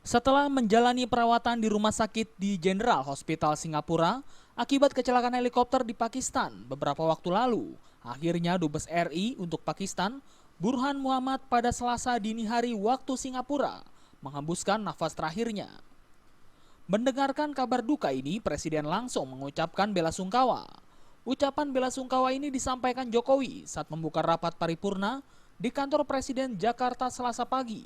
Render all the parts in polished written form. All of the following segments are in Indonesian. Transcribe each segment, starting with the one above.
Setelah menjalani perawatan di rumah sakit di General Hospital Singapura akibat kecelakaan helikopter di Pakistan beberapa waktu lalu, akhirnya Dubes RI untuk Pakistan, Burhan Muhammad pada Selasa dini hari waktu Singapura menghembuskan nafas terakhirnya. Mendengarkan kabar duka ini, Presiden langsung mengucapkan bela sungkawa. Ucapan bela sungkawa ini disampaikan Jokowi saat membuka rapat paripurna di kantor Presiden Jakarta Selasa pagi.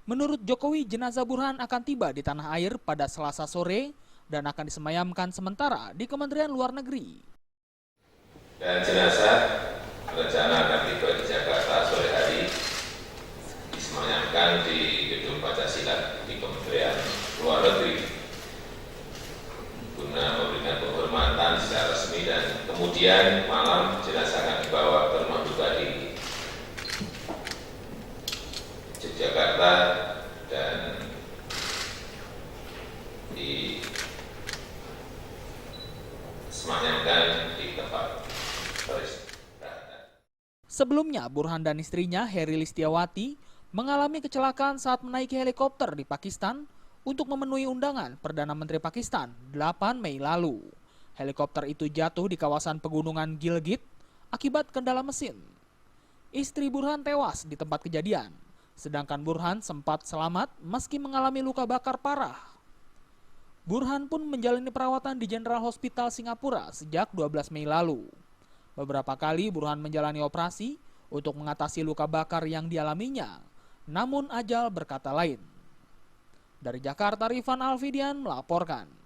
Menurut Jokowi, jenazah Burhan akan tiba di tanah air pada Selasa sore dan akan disemayamkan sementara di Kementerian Luar Negeri. Dan jenazah berencana akan tiba di Jakarta sore hari, disemayamkan di Gedung Pancasila di Kementerian Luar Negeri guna memberikan penghormatan secara resmi, dan kemudian malam jenazah akan dibawa ke rumah duka di Yogyakarta dan disemayamkan di tempat peristirahatan. Sebelumnya, Burhan dan istrinya Heri Listiawati mengalami kecelakaan saat menaiki helikopter di Pakistan untuk memenuhi undangan Perdana Menteri Pakistan 8 Mei lalu. Helikopter itu jatuh di kawasan pegunungan Gilgit akibat kendala mesin. Istri Burhan tewas di tempat kejadian, sedangkan Burhan sempat selamat meski mengalami luka bakar parah. Burhan pun menjalani perawatan di General Hospital Singapura sejak 12 Mei lalu. Beberapa kali Burhan menjalani operasi untuk mengatasi luka bakar yang dialaminya, namun ajal berkata lain. Dari Jakarta, Rifan Alfidian melaporkan.